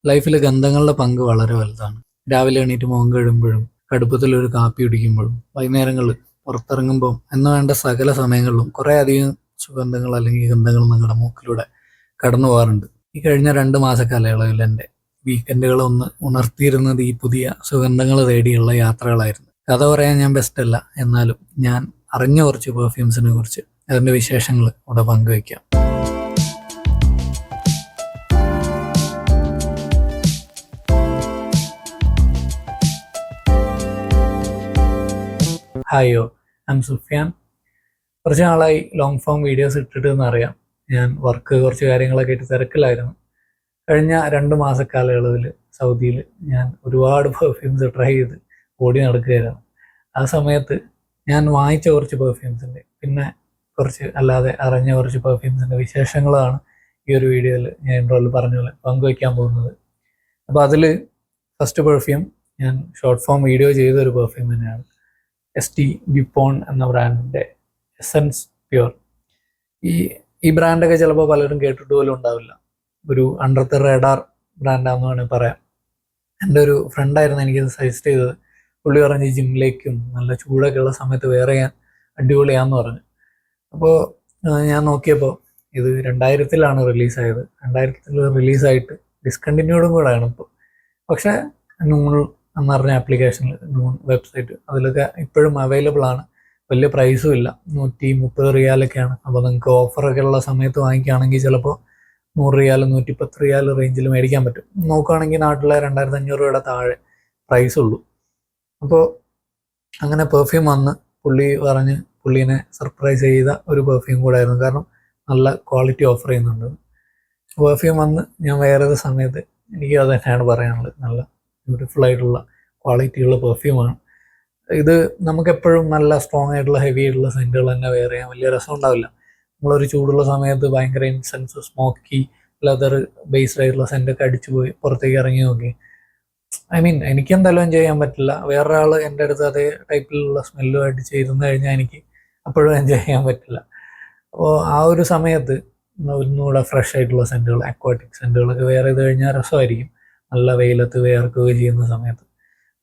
ലൈഫിൽ ഗന്ധങ്ങളുടെ പങ്ക് വളരെ വലുതാണ്. രാവിലെ എണീറ്റ് മുഖം കഴുകുമ്പോഴും, കടുപ്പത്തിലൊരു കാപ്പി കുടിക്കുമ്പോഴും, വൈകുന്നേരങ്ങളിൽ പുറത്തിറങ്ങുമ്പോൾ എന്ന് വേണ്ട സകല സമയങ്ങളിലും കുറേ അധികം സുഗന്ധങ്ങൾ അല്ലെങ്കിൽ ഗന്ധങ്ങൾ നിങ്ങളുടെ മൂക്കിലൂടെ കടന്നു പോകാറുണ്ട്. ഈ കഴിഞ്ഞ 2 മാസ കാലയളവിൽ എൻ്റെ വീക്കെൻഡുകളൊന്ന് ഉണർത്തിയിരുന്നത് ഈ പുതിയ സുഗന്ധങ്ങൾ തേടിയുള്ള യാത്രകളായിരുന്നു. കഥ പറയാൻ ഞാൻ ബെസ്റ്റ് അല്ല, എന്നാലും ഞാൻ അറിഞ്ഞ കുറച്ച് പെർഫ്യൂംസിനെ കുറിച്ച് അതിൻ്റെ വിശേഷങ്ങൾ ഇവിടെ പങ്കുവയ്ക്കാം. ഹായോ, ഐം സുഫിയാൻ. കുറച്ച് നാളായി ലോങ് ഫോം വീഡിയോസ് ഇട്ടിട്ട് എന്നറിയാം. ഞാൻ കുറച്ച് കാര്യങ്ങളൊക്കെ ആയിട്ട് തിരക്കിലായിരുന്നു. കഴിഞ്ഞ 2 മാസ കാലയളവിൽ സൗദിയിൽ ഞാൻ ഒരുപാട് പെർഫ്യൂംസ് ട്രൈ ചെയ്ത് ഓടി നടക്കുകയായിരുന്നു. ആ സമയത്ത് ഞാൻ വാങ്ങിച്ച കുറച്ച് പെർഫ്യൂംസിൻ്റെ, പിന്നെ കുറച്ച് അല്ലാതെ അറിഞ്ഞ കുറച്ച് പെർഫ്യൂംസിൻ്റെ വിശേഷങ്ങളാണ് ഈ ഒരു വീഡിയോയിൽ ഞാൻ ഇൻട്രോയിൽ പറഞ്ഞ പോലെ പങ്കുവയ്ക്കാൻ പോകുന്നത്. അപ്പോൾ അതിൽ ഫസ്റ്റ് പെർഫ്യൂം ഞാൻ ഷോർട്ട് ഫോം വീഡിയോ ചെയ്തൊരു പെർഫ്യൂം തന്നെയാണ്. ST ഡ്യൂപോൺ എന്ന ബ്രാൻഡിൻ്റെ എസൻസ് പ്യൂർ. ഈ ബ്രാൻഡൊക്കെ ചിലപ്പോൾ പലരും കേട്ടിട്ട് പോലും ഉണ്ടാവില്ല. ഒരു അണ്ടർ ദ റഡാർ ബ്രാൻഡാണെന്ന് വേണമെങ്കിൽ പറയാം. എൻ്റെ ഒരു ഫ്രണ്ടായിരുന്നു എനിക്കിത് സജസ്റ്റ് ചെയ്തത്. പുള്ളി പറഞ്ഞ് ജിമ്മിലേക്കും നല്ല ചൂടൊക്കെ ഉള്ള സമയത്ത് വേറെ ചെയ്യാൻ അടിപൊളിയാന്ന് പറഞ്ഞു. അപ്പോൾ ഞാൻ നോക്കിയപ്പോൾ ഇത് 2000-ലാണ് റിലീസായത്. 2000-ൽ റിലീസായിട്ട് ഡിസ്കണ്ടിന്യൂഡും കൂടെ ആണ് ഇപ്പോൾ. പക്ഷേ നൂൺ എന്ന് പറഞ്ഞ ആപ്ലിക്കേഷനിൽ, നൂൺ വെബ്സൈറ്റ്, അതിലൊക്കെ ഇപ്പോഴും അവൈലബിൾ ആണ്. വലിയ പ്രൈസും ഇല്ല, 130 റിയാലൊക്കെയാണ്. അപ്പോൾ നിങ്ങൾക്ക് ഓഫറൊക്കെ ഉള്ള സമയത്ത് വാങ്ങിക്കുകയാണെങ്കിൽ ചിലപ്പോൾ 100 റിയാൽ 110 റിയാൽ റേഞ്ചിൽ മേടിക്കാൻ പറ്റും. നോക്കുകയാണെങ്കിൽ നാട്ടിലെ 2500 രൂപയുടെ താഴെ പ്രൈസ് ഉള്ളൂ. അപ്പോൾ അങ്ങനെ പെർഫ്യൂം വന്ന് പുള്ളി പറഞ്ഞ് പുള്ളീനെ സർപ്രൈസ് ചെയ്ത ഒരു പെർഫ്യൂം കൂടെ ആയിരുന്നു. കാരണം നല്ല ക്വാളിറ്റി ഓഫർ ചെയ്യുന്നുണ്ട്. പെർഫ്യൂം വന്ന് ഞാൻ വേറൊരു സമയത്ത് എനിക്ക് അത് തന്നെയാണ് പറയാനുള്ളത്. നല്ല ബ്യൂട്ടിഫുൾ ആയിട്ടുള്ള ക്വാളിറ്റിയുള്ള പെർഫ്യൂമാണ് ഇത്. നമുക്കെപ്പോഴും നല്ല സ്ട്രോങ് ആയിട്ടുള്ള ഹെവി ആയിട്ടുള്ള സെൻറ്റുകൾ തന്നെ വെയർ ചെയ്യാൻ വലിയ രസം ഉണ്ടാവില്ല. നമ്മളൊരു ചൂടുള്ള സമയത്ത് ഭയങ്കര ഇൻസെൻസ്, സ്മോക്കി, ലെതർ ബേസ്ഡ് ആയിട്ടുള്ള സെൻറ്റൊക്കെ അടിച്ചു പോയി പുറത്തേക്ക് ഇറങ്ങി നോക്കി. എനിക്കെന്തായാലും എൻജോയ് ചെയ്യാൻ പറ്റില്ല. വേറൊരാൾ എൻ്റെ അടുത്ത് അതേ ടൈപ്പിലുള്ള സ്മെല്ലും അടിച്ച് ഇരുന്ന് കഴിഞ്ഞാൽ എനിക്ക് അപ്പോഴും എൻജോയ് ചെയ്യാൻ പറ്റില്ല. അപ്പോൾ ആ ഒരു സമയത്ത് ഒന്നുകൂടെ ഫ്രഷ് ആയിട്ടുള്ള സെൻറ്റുകൾ, അക്വാട്ടിക് സെൻറ്റുകളൊക്കെ വെയർ ചെയ്ത് കഴിഞ്ഞാൽ രസമായിരിക്കും, നല്ല വെയിലത്ത് വേർക്കുകയും ചെയ്യുന്ന സമയത്ത്.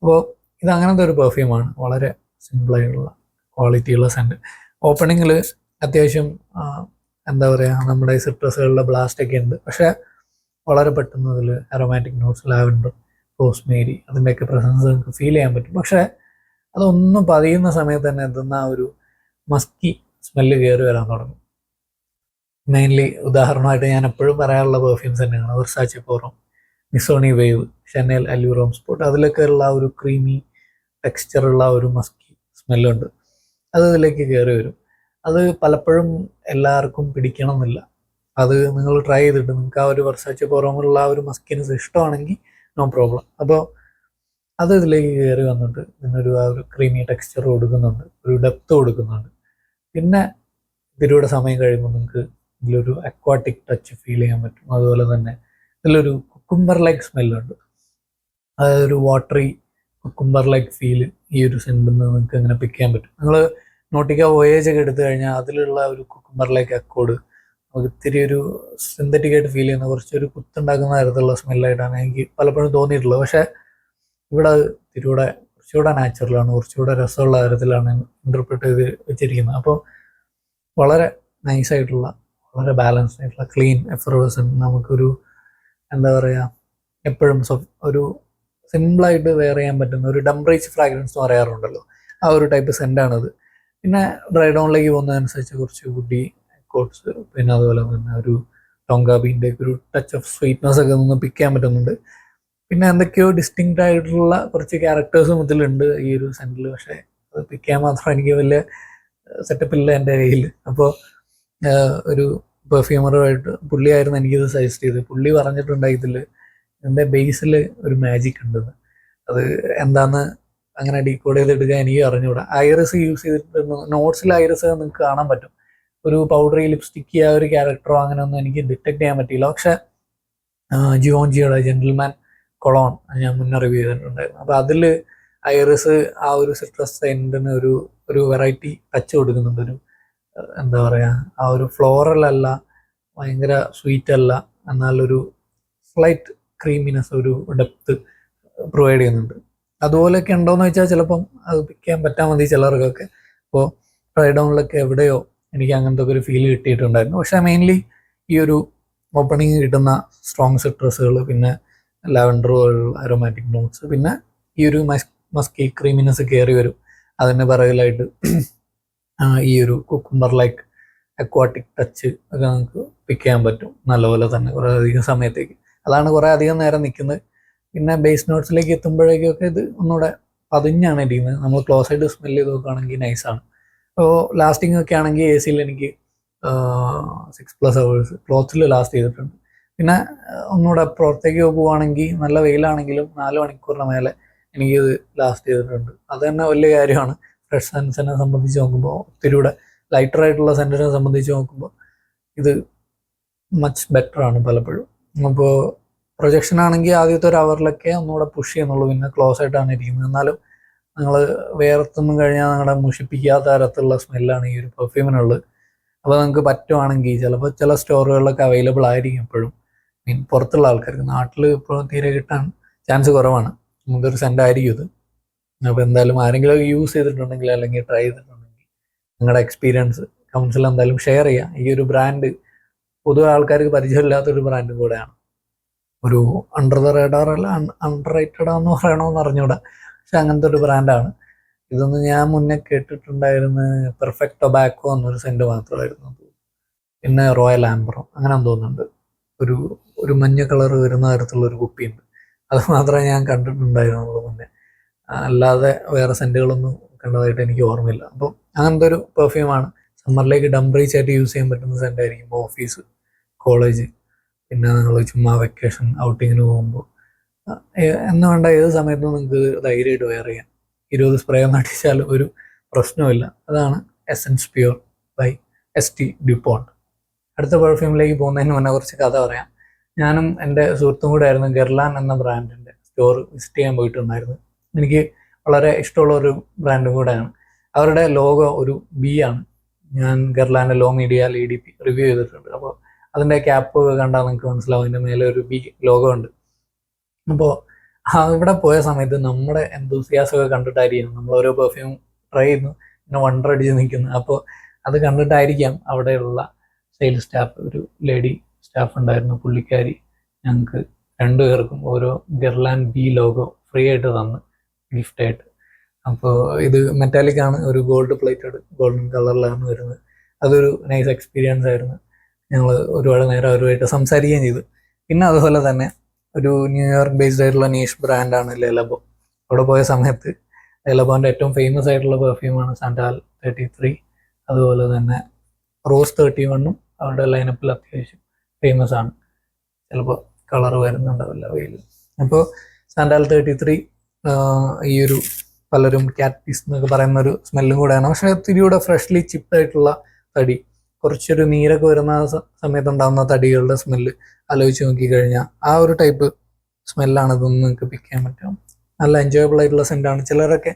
അപ്പോൾ ഇത് അങ്ങനത്തെ ഒരു പെർഫ്യൂമാണ്. വളരെ സിമ്പിളായിട്ടുള്ള ക്വാളിറ്റിയുള്ള സെൻറ്റ്. ഓപ്പണിങ്ങിൽ അത്യാവശ്യം എന്താ പറയുക, നമ്മുടെ സിട്രസുകളുടെ ബ്ലാസ്റ്റൊക്കെ ഉണ്ട്. പക്ഷേ വളരെ പെട്ടെന്ന് അതിൽ അരോമാറ്റിക് നോട്ട്സ്, ലാവൻഡർ, റോസ്മേരി, അതിൻ്റെയൊക്കെ പ്രസൻസ് നമുക്ക് ഫീൽ ചെയ്യാൻ പറ്റും. പക്ഷേ അതൊന്നും പതിയുന്ന സമയത്ത് തന്നെ എത്തുന്ന ആ ഒരു മസ്കി സ്മെല്ല് കയറി വരാൻ തുടങ്ങും. മെയിൻലി ഉദാഹരണമായിട്ട് ഞാൻ എപ്പോഴും പറയാനുള്ള പെർഫ്യൂംസ് തന്നെയാണ് വെർസാച്ചെ പോറോ, മിസോണി വേവ്, ഷെനൽ അല്യൂറോം സ്പോട്ട്. അതിലൊക്കെ ഉള്ള ഒരു ക്രീമി ടെക്സ്ചറുള്ള ഒരു മസ്കി സ്മെല്ലുണ്ട്. അത് ഇതിലേക്ക് കയറി വരും. അത് പലപ്പോഴും എല്ലാവർക്കും പിടിക്കണം എന്നില്ല. അത് നിങ്ങൾ ട്രൈ ചെയ്തിട്ട് നിങ്ങൾക്ക് ആ ഒരു വെർസാച്ചെ പോറോമുള്ള ആ ഒരു മസ്കിനെസ് ഇഷ്ടമാണെങ്കിൽ നോ പ്രോബ്ലം. അപ്പോൾ അത് ഇതിലേക്ക് കയറി വന്നിട്ട് ഇതിനൊരു ആ ഒരു ക്രീമി ടെക്സ്ചർ കൊടുക്കുന്നുണ്ട്, ഒരു ഡെപ്ത് കൊടുക്കുന്നുണ്ട്. പിന്നെ ഇതിലൂടെ സമയം കഴിയുമ്പോൾ നിങ്ങൾക്ക് ഇതിലൊരു അക്വാട്ടിക് ടച്ച് ഫീൽ ചെയ്യാൻ പറ്റും. അതുപോലെ തന്നെ ഇതിലൊരു കുക്കുംബർ ലൈക്ക് സ്മെല്ലുണ്ട്. അതായത് ഒരു വാട്ടറി കുക്കുംബർ ലൈക്ക് ഫീൽ ഈ ഒരു സെൻറ്റിൽ നിന്ന് നിങ്ങൾക്ക് അങ്ങനെ പിക്ക് ചെയ്യാൻ പറ്റും. നിങ്ങൾ നോട്ടിക്ക വോയേജ് ഒക്കെ എടുത്തു കഴിഞ്ഞാൽ അതിലുള്ള ഒരു കുക്കുംബർ ലൈക്ക് അക്കോഡ് നമുക്ക് ഇത്തിരി ഒരു സിന്തറ്റിക് ആയിട്ട് ഫീൽ ചെയ്യുന്ന, കുറച്ചൊരു കുത്തുണ്ടാക്കുന്ന തരത്തിലുള്ള സ്മെല്ലായിട്ടാണ് എനിക്ക് പലപ്പോഴും തോന്നിയിട്ടുള്ളത്. പക്ഷേ ഇവിടെ കുറച്ചുകൂടെ നാച്ചുറലാണ്, കുറച്ചുകൂടെ രസമുള്ള തരത്തിലാണ് ഇൻ്റർപ്രിറ്റ് ചെയ്ത് വെച്ചിരിക്കുന്നത്. അപ്പോൾ വളരെ നൈസായിട്ടുള്ള, വളരെ ബാലൻസ്ഡ് ആയിട്ടുള്ള, ക്ലീൻ, എഫർവസൻ, നമുക്കൊരു എന്താ പറയുക, എപ്പോഴും ഒരു സിമ്പിളായിട്ട് വെയർ ചെയ്യാൻ പറ്റുന്ന ഒരു ഡംബ്രേജ് ഫ്രാഗ്രൻസ് എന്ന് പറയാറുണ്ടല്ലോ, ആ ഒരു ടൈപ്പ് സെൻറ്റാണിത്. പിന്നെ ഡ്രൈ ഡൗണിലേക്ക് പോകുന്നതനുസരിച്ച് കുറച്ച് വുഡി കോട്ട്സ്, പിന്നെ അതുപോലെ തന്നെ ഒരു ടോങ്കാബീൻ്റെ ഒരു ടച്ച് ഓഫ് സ്വീറ്റ്നെസ് ഒക്കെ നിന്ന് പിക്ക് ചെയ്യാൻ പറ്റുന്നുണ്ട്. പിന്നെ എന്തൊക്കെയോ ഡിസ്റ്റിങ്ക്റ്റ് ആയിട്ടുള്ള കുറച്ച് ക്യാരക്ടേഴ്സും ഇതിലുണ്ട് ഈ ഒരു സെൻറ്റിൽ. പക്ഷേ അത് പിക്ക് ചെയ്യാൻ മാത്രം എനിക്ക് വലിയ സെറ്റപ്പില്ല എൻ്റെ കയ്യിൽ. അപ്പോൾ ഒരു പെർഫ്യൂമറുമായിട്ട് പുള്ളിയായിരുന്നു എനിക്കിത് സജസ്റ്റ് ചെയ്തത്. പുള്ളി പറഞ്ഞിട്ടുണ്ട് ഇതിൻ്റെ ബേസിൽ ഒരു മാജിക് ഉണ്ടെന്ന്. അത് എന്താണെന്ന് അങ്ങനെ ഡീകോഡ് ചെയ്തെടുക്കാൻ എനിക്ക് അറിഞ്ഞുകൂടാ. ഐറിസ് യൂസ് ചെയ്തിട്ട് നോട്ട്സിൽ ഐറിസ് നിങ്ങൾക്ക് കാണാൻ പറ്റും. ഒരു പൗഡറി ലിപ്സ്റ്റിക്ക് ആ ഒരു ക്യാരക്ടറോ അങ്ങനെയൊന്നും എനിക്ക് ഡിറ്റക്ട് ചെയ്യാൻ പറ്റിയില്ല. പക്ഷേ ജിയോൺജിയുടെ ജെന്റിൽമാൻ കൊളോൺ ഞാൻ മുന്നേ റിവ്യൂ ചെയ്തിട്ടുണ്ടായിരുന്നു. അപ്പോൾ അതിൽ ഐറിസ് ആ ഒരു സിട്രസ് സെൻറ്റിന് ഒരു വെറൈറ്റി ടച്ച് കൊടുക്കുന്നുണ്ട്. ഒരു എന്താ പറയുക, ആ ഒരു ഫ്ലോറൽ അല്ല, ഭയങ്കര സ്വീറ്റ് അല്ല, എന്നാലൊരു സ്ലൈറ്റ് ക്രീമിനെസ്, ഒരു ഡെപ്ത് പ്രൊവൈഡ് ചെയ്യുന്നുണ്ട്. അതുപോലെയൊക്കെ ഉണ്ടോയെന്ന് വെച്ചാൽ ചിലപ്പം അത് പിക്ക് ചെയ്യാൻ പറ്റാൻ മതി ചിലർക്കൊക്കെ. അപ്പോൾ ട്രൈ ഡൗണിലൊക്കെ എവിടെയോ എനിക്ക് അങ്ങനത്തെ ഒരു ഫീൽ കിട്ടിയിട്ടുണ്ടായിരുന്നു. പക്ഷേ മെയിൻലി ഈ ഒരു ഓപ്പണിങ് കിട്ടുന്ന സ്ട്രോങ് സിട്രസുകൾ, പിന്നെ ലാവൻഡർ അരോമാറ്റിക് നോട്ട്സ്, പിന്നെ ഈ ഒരു മസ്കി ക്രീമിനെസ് കയറി വരും. അതിന് പിറകിലായിട്ട് ഈ ഒരു കുക്കുംബർ ലൈക്ക് അക്വാട്ടിക് ടച്ച് ഒക്കെ നമുക്ക് പിക്ക് ചെയ്യാൻ പറ്റും നല്ലപോലെ തന്നെ കുറേ അധികം സമയത്തേക്ക്. അതാണ് കുറേ അധികം നേരം നിൽക്കുന്നത്. പിന്നെ ബേസ് നോട്ട്സിലേക്ക് എത്തുമ്പോഴേക്കൊക്കെ ഇത് ഒന്നുകൂടെ പതിഞ്ഞാണ് ഇരിക്കുന്നത്. നമ്മൾ ക്ലോസ് ആയിട്ട് സ്മെല്ല് ചെയ്ത് നോക്കുകയാണെങ്കിൽ നൈസാണ്. അപ്പോൾ ലാസ്റ്റിംഗ് ഒക്കെ ആണെങ്കിൽ എ സിയിൽ എനിക്ക് 6+ hours ക്ലോത്തിൽ ലാസ്റ്റ് ചെയ്തിട്ടുണ്ട്. പിന്നെ ഒന്നുകൂടെ പുറത്തേക്ക് പോവുകയാണെങ്കിൽ നല്ല വെയിലാണെങ്കിലും 4 മണിക്കൂറിന് മേലെ എനിക്കിത് ലാസ്റ്റ് ചെയ്തിട്ടുണ്ട്. അത് തന്നെ വലിയ കാര്യമാണ്. ഫ്രഷ് സെൻസിനെ സംബന്ധിച്ച് നോക്കുമ്പോൾ, ഒത്തിരിയൂടെ ലൈറ്റർ ആയിട്ടുള്ള സെൻസിനെ സംബന്ധിച്ച് നോക്കുമ്പോൾ ഇത് മച്ച് ബെറ്റർ ആണ് പലപ്പോഴും. അപ്പോൾ പ്രൊജക്ഷൻ ആണെങ്കിൽ ആദ്യത്തെ ഒരു അവറിലൊക്കെ ഒന്നുകൂടെ പുഷ് ചെയ്യുന്നുള്ളൂ, പിന്നെ ക്ലോസ് ആയിട്ടാണ് ഇരിക്കുന്നത്. എന്നാലും നിങ്ങൾ വേർത്തൊന്നും കഴിഞ്ഞാൽ നിങ്ങളുടെ മുഷിപ്പിക്കാത്ത തരത്തിലുള്ള സ്മെല്ലാണ് ഈ ഒരു പെർഫ്യൂമിനുള്ളത്. അപ്പോൾ നിങ്ങൾക്ക് പറ്റുവാണെങ്കിൽ ചിലപ്പോൾ ചില സ്റ്റോറുകളിലൊക്കെ അവൈലബിൾ ആയിരിക്കും എപ്പോഴും. മീൻ പുറത്തുള്ള ആൾക്കാർക്ക്, നാട്ടിൽ ഇപ്പോൾ തീരെ കിട്ടാൻ ചാൻസ് കുറവാണ്. നമുക്കൊരു സെൻ്റ് ആയിരിക്കും ഇത്. അപ്പോൾ എന്തായാലും ആരെങ്കിലും യൂസ് ചെയ്തിട്ടുണ്ടെങ്കിൽ അല്ലെങ്കിൽ ട്രൈ ചെയ്തിട്ടുണ്ടെങ്കിൽ നിങ്ങളുടെ എക്സ്പീരിയൻസ് കമൻസിൽ എന്തായാലും ഷെയർ ചെയ്യാം. ഈ ഒരു ബ്രാൻഡ് പൊതുവെ ആൾക്കാർക്ക് പരിചയമില്ലാത്തൊരു ബ്രാൻഡും കൂടെയാണ്. ഒരു അണ്ടർ ദ റേഡാർ അല്ല, അണ്ടർ റേറ്റഡ് ആണെന്ന് പറയണമെന്ന് അറിഞ്ഞൂടാ, പക്ഷെ അങ്ങനത്തെ ഒരു ബ്രാൻഡാണ്. ഇതൊന്നും ഞാൻ മുന്നേ കേട്ടിട്ടുണ്ടായിരുന്ന പെർഫെക്റ്റ് ടൊബാക്കോ എന്നൊരു സെൻറ്റ് മാത്രമായിരുന്നു. പിന്നെ റോയൽ ആംബറോ അങ്ങനെ തോന്നുന്നുണ്ട്. ഒരു മഞ്ഞ കളർ വരുന്ന തരത്തിലുള്ള ഒരു കുപ്പിയുണ്ട്. അത് മാത്രമേ ഞാൻ കണ്ടിട്ടുണ്ടായിരുന്നുള്ളൂ മുന്നേ. അല്ലാതെ വേറെ സെൻറ്റുകളൊന്നും കണ്ടതായിട്ട് എനിക്ക് ഓർമ്മയില്ല. അപ്പം അങ്ങനത്തെ ഒരു പെർഫ്യൂമാണ്. സമ്മറിലേക്ക് ഡംബ്രീച്ച് ആയിട്ട് യൂസ് ചെയ്യാൻ പറ്റുന്ന സെൻറ്റായിരിക്കും. ഓഫീസ്, കോളേജ്, പിന്നെ നിങ്ങൾ ചുമ്മാ വെക്കേഷൻ ഔട്ടിങ്ങിന് പോകുമ്പോൾ എന്ന് വേണ്ട ഏത് സമയത്തും നിങ്ങൾക്ക് ധൈര്യമായിട്ട് വെയർ ചെയ്യാം. 20 സ്പ്രേ ഒന്നും അടിച്ചാൽ ഒരു പ്രശ്നമില്ല. അതാണ് essence pure by ST Dupont. അടുത്ത പെർഫ്യൂമിലേക്ക് പോകുന്നതിന് മുന്നേ കുറച്ച് കഥ പറയാം. ഞാനും എൻ്റെ സുഹൃത്തും കൂടെ ആയിരുന്നു ഗെർലാൻ എന്ന ബ്രാൻഡിൻ്റെ സ്റ്റോർ വിസിറ്റ് ചെയ്യാൻ പോയിട്ടുണ്ടായിരുന്നു. എനിക്ക് വളരെ ഇഷ്ടമുള്ളൊരു ബ്രാൻഡും കൂടെയാണ്. അവരുടെ ലോഗോ ഒരു ബി ആണ്. ഞാൻ ഗെർലാൻ്റെ ലോ മീഡിയ LEDP റിവ്യൂ ചെയ്തിട്ടുണ്ട്. അപ്പോൾ അതിൻ്റെ ക്യാപ്പ് കണ്ടാൽ നിങ്ങൾക്ക് മനസ്സിലാവും, അതിൻ്റെ മേലെ ഒരു ബി ലോഗോ ഉണ്ട്. അപ്പോൾ ഇവിടെ പോയ സമയത്ത് നമ്മുടെ എന്തൂസിയാസമൊക്കെ കണ്ടിട്ടായിരിക്കും നമ്മൾ ഓരോ പെർഫ്യൂം ട്രൈ ചെയ്യുന്നു, പിന്നെ വണ്ടർ അടിച്ച് നിൽക്കുന്നു. അപ്പോൾ അത് കണ്ടിട്ടായിരിക്കാം അവിടെയുള്ള സെയിൽസ് സ്റ്റാഫ്, ഒരു ലേഡി സ്റ്റാഫ് ഉണ്ടായിരുന്നു, പുള്ളിക്കാരി ഞങ്ങൾക്ക് 2 പേർക്കും ഓരോ ഗെർലാൻ ബി ലോഗോ ഫ്രീ ആയിട്ട് തന്ന് ഗിഫ്റ്റായിട്ട്. അപ്പോൾ ഇത് മെറ്റാലിക് ആണ്, ഒരു ഗോൾഡ് പ്ലേറ്റഡ് ഗോൾഡൻ കളറിലാണ് വരുന്നത്. അതൊരു നൈസ് എക്സ്പീരിയൻസ് ആയിരുന്നു. ഞങ്ങൾ ഒരുപാട് നേരം അവരുമായിട്ട് സംസാരിക്കുകയും ചെയ്തു. പിന്നെ അതുപോലെ തന്നെ ഒരു ന്യൂയോർക്ക് ബേസ്ഡ് ആയിട്ടുള്ള നീഷ് ബ്രാൻഡാണ് ലെലബോ. അവിടെ പോയ സമയത്ത് ലെലബോൻ്റെ ഏറ്റവും ഫേമസ് ആയിട്ടുള്ള പെർഫ്യൂമാണ് സാൻഡാൽ 33. അതുപോലെ തന്നെ റോസ് 31 അവരുടെ ലൈനപ്പിൽ അത്യാവശ്യം ഫേമസ് ആണ്. ചിലപ്പോൾ കളർ വരുന്നുണ്ടാവില്ല വെയിൽ. അപ്പോൾ സാൻഡാൽ 33 ഈ ഒരു പലരും ക്യാറ്റ് പീസ് എന്നൊക്കെ പറയുന്ന ഒരു സ്മെല്ലും കൂടെയാണ്. പക്ഷേ ഒത്തിരിയൂടെ ഫ്രഷ്ലി ചിപ്ഡായിട്ടുള്ള തടി, കുറച്ചൊരു നീരൊക്കെ വരുന്ന സമയത്തുണ്ടാകുന്ന തടികളുടെ സ്മെല്ല് ആലോചിച്ച് നോക്കിക്കഴിഞ്ഞാൽ ആ ഒരു ടൈപ്പ് സ്മെല്ലാണ് ഇതൊന്നും നിങ്ങൾക്ക് പിക്ക് ചെയ്യാൻ പറ്റും. നല്ല എൻജോയബിൾ ആയിട്ടുള്ള സെൻറ്റാണ്. ചിലരൊക്കെ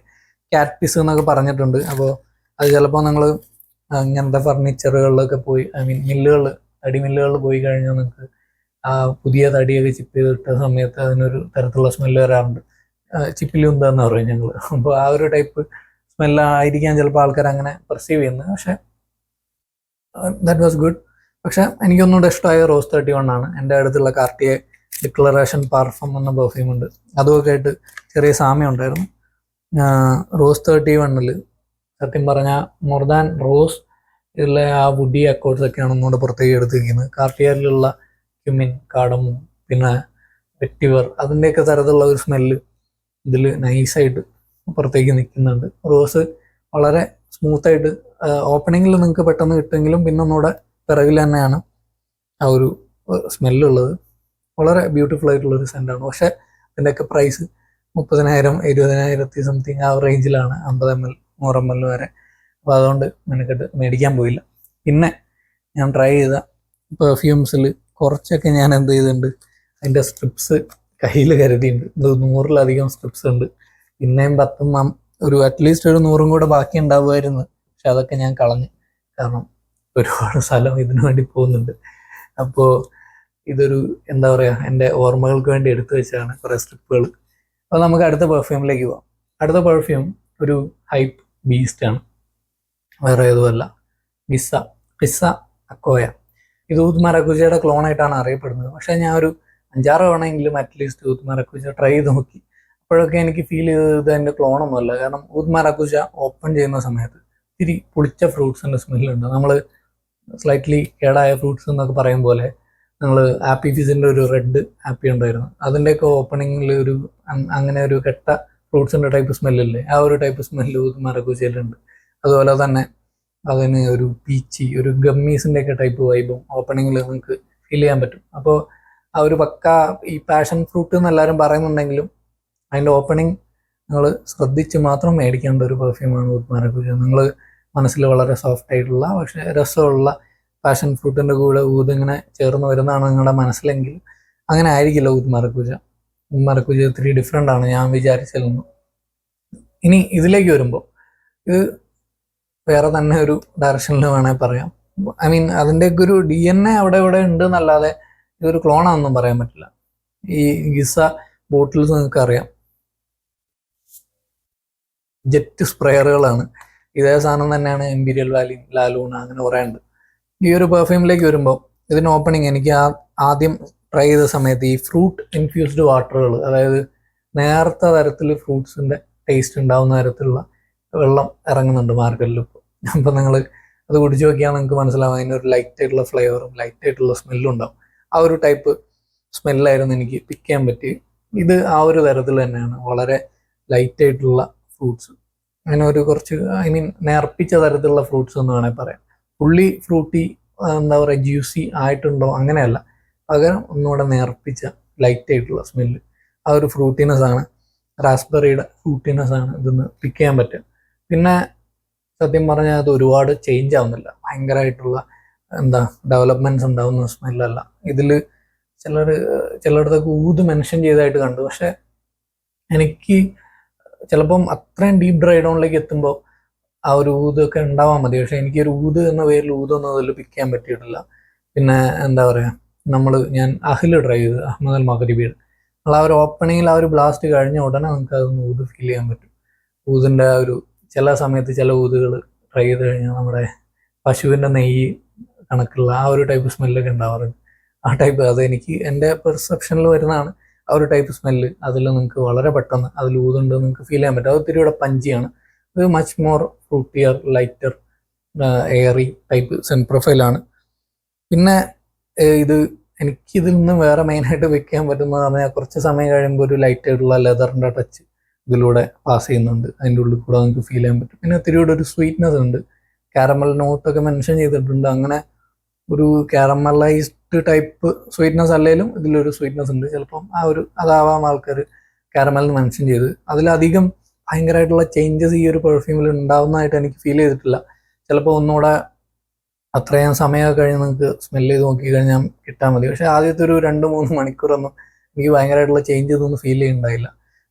ക്യാറ്റ് പീസ് എന്നൊക്കെ പറഞ്ഞിട്ടുണ്ട്. അപ്പോൾ അത് ചിലപ്പോൾ നിങ്ങൾ ഇങ്ങനത്തെ ഫർണിച്ചറുകളിലൊക്കെ പോയി, മില്ലുകൾ, തടി മില്ലുകളിൽ പോയി കഴിഞ്ഞാൽ നിങ്ങൾക്ക് ആ പുതിയ തടിയൊക്കെ ചിപ്പ് ചെയ്തിട്ട സമയത്ത് അതിനൊരു തരത്തിലുള്ള സ്മെല്ല് വരാറുണ്ട്. ചിപ്പിലുന്താന്ന് പറയും ഞങ്ങൾ. അപ്പോൾ ആ ഒരു ടൈപ്പ് സ്മെല്ലായിരിക്കാം ചിലപ്പോൾ ആൾക്കാർ അങ്ങനെ പെർസീവ് ചെയ്യുന്നത്. പക്ഷേ ദാറ്റ് വാസ് ഗുഡ്. പക്ഷേ എനിക്കൊന്നുകൂടെ ഇഷ്ടമായ റോസ് 31 ആണ്. എൻ്റെ അടുത്തുള്ള കാർട്ടിയെ ഡിക്ലറേഷൻ പാർഫം എന്ന പെർഫ്യൂം ഉണ്ട്, അതുമൊക്കെ ആയിട്ട് ചെറിയ സാമ്യം ഉണ്ടായിരുന്നു. റോസ് 31 സത്യം പറഞ്ഞാൽ മോർ ദാൻ റോസ് ഇതിലെ ആ വുഡി അക്കോർഡ്സ് ഒക്കെയാണ് ഒന്നുകൂടെ പുറത്തേക്ക് എടുത്തിരിക്കുന്നത്. കാർട്ടിയറിലുള്ള ക്യുമിൻ, കാർഡമം, പിന്നെ വെറ്റിവർ, അതിൻ്റെയൊക്കെ തരത്തിലുള്ള ഒരു സ്മെല്ല് ഇതിൽ നൈസായിട്ട് പുറത്തേക്ക് നിൽക്കുന്നുണ്ട്. റോസ് വളരെ സ്മൂത്തായിട്ട് ഓപ്പണിങ്ങിൽ നിങ്ങൾക്ക് പെട്ടെന്ന് കിട്ടുമെങ്കിലും പിന്നെ ഒന്നുകൂടെ പിറകിൽ തന്നെയാണ് ആ ഒരു സ്മെല്ലുള്ളത്. വളരെ ബ്യൂട്ടിഫുൾ ആയിട്ടുള്ളൊരു സെൻറ്റാണ്. പക്ഷേ അതിൻ്റെയൊക്കെ പ്രൈസ് 30,000 20,000 സംതിങ് ആ റേഞ്ചിലാണ്, 50 ml 100 ml വരെ. അപ്പോൾ അതുകൊണ്ട് മെനക്കെട്ട് മേടിക്കാൻ പോയില്ല. പിന്നെ ഞാൻ ട്രൈ ചെയ്ത പെർഫ്യൂംസിൽ കുറച്ചൊക്കെ ഞാൻ എന്ത് ചെയ്തിട്ടുണ്ട്, അതിൻ്റെ സ്ട്രിപ്സ് കയ്യിൽ കരുതിയിട്ടുണ്ട്. ഇത് 100-ലധികം സ്ട്രിപ്സ് ഉണ്ട്. പിന്നെയും 10 ഒരു അറ്റ്ലീസ്റ്റ് ഒരു 100 കൂടെ ബാക്കി ഉണ്ടാവുമായിരുന്നു. പക്ഷെ അതൊക്കെ ഞാൻ കളഞ്ഞു, കാരണം ഒരുപാട് സ്ഥലം ഇതിനു വേണ്ടി പോകുന്നുണ്ട്. അപ്പോൾ ഇതൊരു എന്താ പറയുക, എൻ്റെ ഓർമ്മകൾക്ക് വേണ്ടി എടുത്തു വെച്ചാണ് കുറേ സ്ട്രിപ്പുകൾ. അപ്പോൾ നമുക്ക് അടുത്ത പെർഫ്യൂമിലേക്ക് പോകാം. അടുത്ത പെർഫ്യൂം ഒരു ഹൈപ്പ് ബീസ്റ്റ് ആണ്, വേറെ ഏതുമല്ല, പിസ്സ അക്കോയ. ഇത് ഊത്ത് മരക്കുജയുടെ ക്ലോണായിട്ടാണ് അറിയപ്പെടുന്നത്. പക്ഷേ ഞാൻ ഒരു 5-6 തവണയെങ്കിലും അറ്റ്ലീസ്റ്റ് ഊത്ത് മരക്കുജ ട്രൈ ചെയ്ത് നോക്കി. അപ്പോഴൊക്കെ എനിക്ക് ഫീൽ ചെയ്തത് ഇത് എൻ്റെ ക്ലോണൊന്നുമല്ല. കാരണം ഊത്ത് മരക്കുജ ഓപ്പൺ ചെയ്യുന്ന സമയത്ത് ഇത്തിരി പുളിച്ച ഫ്രൂട്ട്സിൻ്റെ സ്മെല്ലുണ്ട്. നമ്മൾ സ്ലൈറ്റ്ലി കേടായ ഫ്രൂട്ട്സ് എന്നൊക്കെ പറയും പോലെ, നമ്മൾ ആപ്പി ഫിസിൻ്റെ ഒരു റെഡ് ആപ്പി ഉണ്ടായിരുന്നു, അതിൻ്റെയൊക്കെ ഓപ്പണിങ്ങിൽ ഒരു അങ്ങനെ ഒരു കെട്ട ഫ്രൂട്ട്സിൻ്റെ ടൈപ്പ് സ്മെല്ലില്ലേ, ആ ഒരു ടൈപ്പ് സ്മെല്ല് ഊത്ത് മരക്കുജയിലുണ്ട്. അതുപോലെ തന്നെ അതിന് ഒരു പീച്ചി, ഒരു ഗമ്മീസിൻ്റെ ഒക്കെ ടൈപ്പ് വൈബും ഓപ്പണിങ്ങിൽ നിങ്ങൾക്ക് ഫീൽ ചെയ്യാൻ പറ്റും. അപ്പോൾ ആ ഒരു പക്ക ഈ പാഷൻ ഫ്രൂട്ട് എന്ന് എല്ലാവരും പറയുന്നുണ്ടെങ്കിലും അതിൻ്റെ ഓപ്പണിങ് നിങ്ങൾ ശ്രദ്ധിച്ച് മാത്രം മേടിക്കേണ്ട ഒരു പെർഫ്യൂമാണ് ഊത്ത് മരക്കുജ. നിങ്ങൾ മനസ്സിൽ വളരെ സോഫ്റ്റ് ആയിട്ടുള്ള പക്ഷേ രസമുള്ള പാഷൻ ഫ്രൂട്ടിൻ്റെ കൂടെ ഊത് ഇങ്ങനെ ചേർന്ന് വരുന്നതാണ് നിങ്ങളുടെ മനസ്സിലെങ്കിൽ അങ്ങനെ ആയിരിക്കില്ല ഊത്ത് മരക്കുജ. ഊത്ത് മരക്കുജ ഇത്തിരി ഡിഫറെൻ്റ് ആണ് ഞാൻ വിചാരിച്ചതിൽ നിന്നും. ഇനി ഇതിലേക്ക് വരുമ്പോൾ ഇത് വേറെ തന്നെ ഒരു ഡയറക്ഷനിൽ വേണമെങ്കിൽ പറയാം. ഐ മീൻ അതിൻ്റെയൊക്കെ ഒരു DNA അവിടെ ഇവിടെ ഉണ്ട് എന്നല്ലാതെ ഇതൊരു ക്ലോണാണെന്നും പറയാൻ പറ്റില്ല. ഈ ഗിസ ബോട്ടിൽസ് നിങ്ങൾക്ക് അറിയാം, ജെറ്റ് സ്പ്രെയറുകളാണ്. ഇതേ സാധനം തന്നെയാണ് എംപീരിയൽ വാലി, ലാലൂണ, അങ്ങനെ കുറേ ഉണ്ട്. ഈ ഒരു പെർഫ്യൂമിലേക്ക് വരുമ്പോൾ ഇതിന് ഓപ്പണിങ് എനിക്ക് ആദ്യം ട്രൈ ചെയ്ത സമയത്ത് ഈ ഫ്രൂട്ട് ഇൻഫ്യൂസ്ഡ് വാട്ടറുകൾ, അതായത് നേർത്ത തരത്തിൽ ഫ്രൂട്ട്സിൻ്റെ ടേസ്റ്റ് ഉണ്ടാവുന്ന തരത്തിലുള്ള വെള്ളം ഇറങ്ങുന്നുണ്ട് മാർക്കറ്റിൽ ഇപ്പോൾ. അപ്പോൾ നിങ്ങൾ അത് കുടിച്ച് നോക്കിയാൽ നിങ്ങൾക്ക് മനസ്സിലാവും അതിനൊരു ലൈറ്റ് ആയിട്ടുള്ള ഫ്ലേവറും ലൈറ്റ് ആയിട്ടുള്ള സ്മെല്ലും ഉണ്ടാവും. ആ ഒരു ടൈപ്പ് സ്മെല്ലായിരുന്നു എനിക്ക് പിക്ക് ചെയ്യാൻ പറ്റി. ഇത് ആ ഒരു തരത്തിൽ തന്നെയാണ്, വളരെ ലൈറ്റ് ആയിട്ടുള്ള ഫ്രൂട്ട്സ്, അങ്ങനെ ഒരു കുറച്ച് ഐ മീൻ നേർപ്പിച്ച തരത്തിലുള്ള ഫ്രൂട്ട്സ് എന്ന് വേണമെങ്കിൽ പറയാം. ഫുള്ളി ഫ്രൂട്ടി എന്താ പറയുക ജ്യൂസി ആയിട്ടുണ്ടോ അങ്ങനെയല്ല, പകരം ഒന്നുകൂടെ നേർപ്പിച്ച ലൈറ്റ് ആയിട്ടുള്ള സ്മെല്ല്. ആ ഒരു ഫ്രൂട്ടിനെസ് ആണ്, റാസ്ബെറിയുടെ ഫ്രൂട്ടിനെസ് ആണ് ഇതൊന്ന് പിക്ക് ചെയ്യാൻ പറ്റുക. പിന്നെ സത്യം പറഞ്ഞാൽ അത് ഒരുപാട് ചേഞ്ച് ആവുന്നില്ല, ഭയങ്കരമായിട്ടുള്ള എന്താ ഡെവലപ്മെൻറ്റ്സ് ഉണ്ടാവുന്ന സ്മെല്ലല്ല. ഇതിൽ ചിലയിടത്തൊക്കെ ഊത് മെൻഷൻ ചെയ്തതായിട്ട് കണ്ടു. പക്ഷെ എനിക്ക് ചിലപ്പം അത്രയും ഡീപ്പ് ഡ്രൈ ഡൗണിലേക്ക് എത്തുമ്പോൾ ആ ഒരു ഊതൊക്കെ ഉണ്ടാവാൻ മതി. പക്ഷെ എനിക്കൊരു ഊത് എന്ന പേരിൽ ഊതൊന്നും അതിൽ പിക്ക് ചെയ്യാൻ പറ്റിയിട്ടില്ല. പിന്നെ എന്താ പറയുക, ഞാൻ അഹിൽ ട്രൈ ചെയ്ത്, അഹമ്മദ് അൽ മഗ്രിബിയുടെ നമ്മൾ ആ ഒരു ഓപ്പണിങ്ങിൽ ആ ഒരു ബ്ലാസ്റ്റ് കഴിഞ്ഞ ഉടനെ നമുക്ക് അതൊന്ന് ഊത് ഫീൽ ചെയ്യാൻ പറ്റും. ഊതിൻ്റെ ആ ഒരു ചില സമയത്ത് ചില ഊതുകൾ ട്രൈ ചെയ്ത് കഴിഞ്ഞാൽ നമ്മുടെ പശുവിൻ്റെ നെയ്യ് കണക്കുള്ള ആ ഒരു ടൈപ്പ് സ്മെല്ലൊക്കെ ഉണ്ടാവാറുണ്ട്. ആ ടൈപ്പ് അതെനിക്ക് എൻ്റെ പെർസെപ്ഷനിൽ വരുന്നതാണ്. ആ ഒരു ടൈപ്പ് സ്മെല്ല് അതിൽ നിങ്ങൾക്ക് വളരെ പെട്ടെന്ന് അതിൽ ഊതുണ്ട് നിങ്ങൾക്ക് ഫീൽ ചെയ്യാൻ പറ്റും. അത് ഒത്തിരി കൂടെ പഞ്ചിയാണ്. ഇത് much more fruitier, lighter, airy type scent പ്രൊഫൈലാണ്. പിന്നെ ഇത് എനിക്കിതിൽ നിന്ന് വേറെ മെയിനായിട്ട് വെക്കാൻ പറ്റുന്നത് പറഞ്ഞാൽ കുറച്ച് സമയം കഴിയുമ്പോൾ ഒരു ലൈറ്റ് ആയിട്ടുള്ള ലെതറിൻ്റെ ടച്ച് ഇതിലൂടെ പാസ് ചെയ്യുന്നുണ്ട്, അതിൻ്റെ ഉള്ളിൽ കൂടെ നമുക്ക് ഫീൽ ചെയ്യാൻ പറ്റും. പിന്നെ ഒത്തിരി കൂടെ ഒരു സ്വീറ്റ്നെസ് ഉണ്ട്, കാരമൽ നോട്ടൊക്കെ മെൻഷൻ ചെയ്തിട്ടുണ്ട്. അങ്ങനെ ഒരു കാരമലൈസ്ഡ് ടൈപ്പ് സ്വീറ്റ്നെസ് അല്ലെങ്കിലും ഇതിലൊരു സ്വീറ്റ്നെസ് ഉണ്ട്. ചിലപ്പം ആ ഒരു അതാവാം ആൾക്കാർ കാരമലിന് മെൻഷൻ ചെയ്ത്. അതിലധികം ഭയങ്കരമായിട്ടുള്ള ചേഞ്ചസ് ഈ ഒരു പെർഫ്യൂമിൽ ഉണ്ടാവുന്നതായിട്ട് എനിക്ക് ഫീൽ ചെയ്തിട്ടില്ല. ചിലപ്പോൾ ഒന്നുകൂടെ അത്രയും സമയമൊക്കെ കഴിഞ്ഞ് നിങ്ങൾക്ക് സ്മെല്ല് ചെയ്ത് നോക്കി കഴിഞ്ഞാൽ കിട്ടാൻ മതി. പക്ഷേ ആദ്യത്തെ ഒരു 2-3 മണിക്കൂറൊന്നും എനിക്ക് ഭയങ്കരമായിട്ടുള്ള ചേഞ്ച് ഇതൊന്നും ഫീൽ ചെയ്യുന്നുണ്ടായില്ല.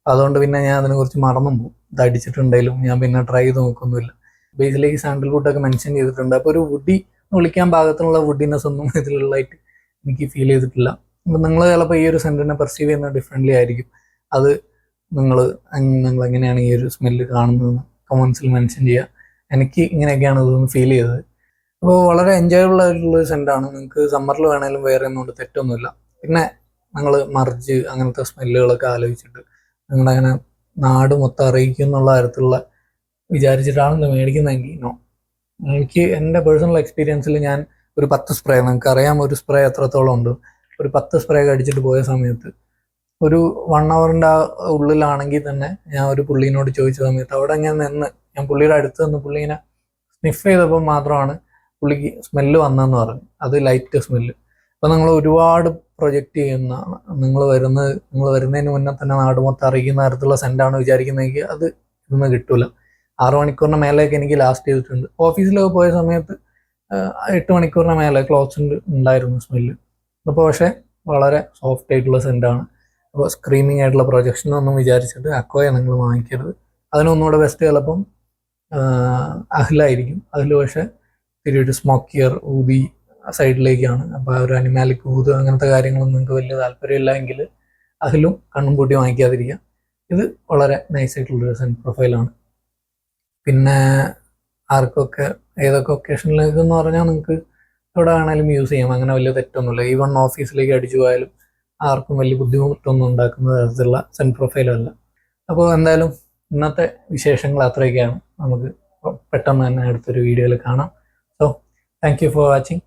അതുകൊണ്ട് പിന്നെ ഞാൻ അതിനെ കുറിച്ച് മറന്നും പോകും. ഇത് അടിച്ചിട്ടുണ്ടെങ്കിലും ഞാൻ പിന്നെ ട്രൈ ചെയ്ത് നോക്കൊന്നുമില്ല. ബേസിലേക്ക് സാൻഡൽവുഡൊക്കെ മെൻഷൻ ചെയ്തിട്ടുണ്ട്. അപ്പോൾ ഒരു വുഡി വിളിക്കാൻ പാകത്തിനുള്ള വുഡിനെസ് ഒന്നും ഇതിലുള്ളതായിട്ട് എനിക്ക് ഫീൽ ചെയ്തിട്ടില്ല. അപ്പം നിങ്ങൾ ചിലപ്പോൾ ഈ ഒരു സെൻറ്റിനെ പെർസീവ് ചെയ്യുന്നത് ഡിഫറെൻ്റ്ലി ആയിരിക്കും. അത് നിങ്ങൾ എങ്ങനെയാണ് ഈ ഒരു സ്മെല്ല് കാണുന്നതെന്ന് കമൻസിൽ മെൻഷൻ ചെയ്യുക. എനിക്ക് ഇങ്ങനെയൊക്കെയാണ് ഇതൊന്ന് ഫീൽ ചെയ്തത്. അപ്പോൾ വളരെ എൻജോയബിൾ ആയിട്ടുള്ളൊരു സെൻറ്റാണ്. നിങ്ങൾക്ക് സമ്മറിൽ വേണമെങ്കിലും വേറെ ഒന്നുകൊണ്ട് തെറ്റൊന്നുമില്ല. പിന്നെ നിങ്ങൾ മർജ് അങ്ങനത്തെ സ്മെല്ലുകളൊക്കെ ആലോചിച്ചിട്ട് നിങ്ങളങ്ങനെ നാട് മൊത്തം അറിയിക്കും എന്നുള്ള തരത്തിലുള്ള വിചാരിച്ചിട്ടാണ് ഇത് മേടിക്കുന്നതെങ്കിൽ നോ. എനിക്ക് എൻ്റെ പേഴ്സണൽ എക്സ്പീരിയൻസിൽ ഞാൻ ഒരു 10 സ്പ്രേ, നിങ്ങൾക്ക് അറിയാം ഒരു സ്പ്രേ എത്രത്തോളം ഉണ്ട്, ഒരു 10 സ്പ്രേ അടിച്ചിട്ട് പോയ സമയത്ത് ഒരു 1 ഹവറിൻ്റെ ഉള്ളിലാണെങ്കിൽ തന്നെ ഞാൻ ഒരു പുള്ളീനോട് ചോദിച്ച സമയത്ത് അവിടെ ഞാൻ ഞാൻ പുള്ളിയുടെ അടുത്ത് നിന്ന് പുള്ളി ഇങ്ങനെ സ്നിഫ് ചെയ്തപ്പോൾ മാത്രമാണ് പുള്ളിക്ക് സ്മെല്ല് വന്നതെന്ന് പറഞ്ഞു. അത് ലൈറ്റ് സ്മെല്ല്. അപ്പോൾ നിങ്ങൾ ഒരുപാട് പ്രൊജക്റ്റ് ചെയ്യുന്ന, നിങ്ങൾ വരുന്നതിന് മുന്നേ തന്നെ നാട് മൊത്തം അറിയിക്കുന്ന തരത്തിലുള്ള സെൻറ്റാണ് വിചാരിക്കുന്നതെങ്കിൽ അത് ഇന്ന് കിട്ടില്ല. 6 മണിക്കൂറിന് മേലേക്ക് എനിക്ക് ലാസ്റ്റ് ചെയ്തിട്ടുണ്ട്. ഓഫീസിലൊക്കെ പോയ സമയത്ത് 8 മണിക്കൂറിന് മേലെ ക്ലോത്ത്സ് ഉണ്ടായിരുന്നു സ്മെല്ല്. അപ്പോൾ പക്ഷേ വളരെ സോഫ്റ്റ് ആയിട്ടുള്ള സെൻറ്റാണ്. അപ്പോൾ സ്ക്രീമിങ് ആയിട്ടുള്ള പ്രൊജക്ഷനൊന്നും വിചാരിച്ചിട്ട് അക്കോയ നിങ്ങൾ വാങ്ങിക്കരുത്. അതിനൊന്നുകൂടെ ബെസ്റ്റ് ചിലപ്പം അഹ്ലായിരിക്കും. അതിൽ പക്ഷേ ഇത്തിരി ഒരു സ്മോക്കിയർ ഊതി സൈഡിലേക്കാണ്. അപ്പോൾ ആ ഒരു അനിമാലിക് ഊത് അങ്ങനത്തെ കാര്യങ്ങളൊന്നും നിങ്ങൾക്ക് വലിയ താല്പര്യമില്ല എങ്കിൽ അതിലും കണ്ണും പൂട്ടി വാങ്ങിക്കാതിരിക്കുക. ഇത് വളരെ നൈസായിട്ടുള്ളൊരു സെൻ പ്രൊഫൈലാണ്. പിന്നെ ആർക്കൊക്കെ ഏതൊക്കെ ഒക്കേഷനിലേക്ക് എന്ന് പറഞ്ഞാൽ നിങ്ങൾക്ക് എവിടെ വേണേലും യൂസ് ചെയ്യാം. അങ്ങനെ വലിയ തെറ്റൊന്നുമില്ല. ഈവൺ ഓഫീസിലേക്ക് അടിച്ചു പോയാലും ആർക്കും വലിയ ബുദ്ധിമുട്ടൊന്നും ഉണ്ടാക്കുന്ന തരത്തിലുള്ള സെൻ പ്രൊഫൈലല്ല. അപ്പോൾ എന്തായാലും ഇന്നത്തെ വിശേഷങ്ങൾ അത്രയൊക്കെയാണ്. നമുക്ക് പെട്ടെന്ന് തന്നെ അടുത്തൊരു വീഡിയോയിൽ കാണാം. So thank you for watching.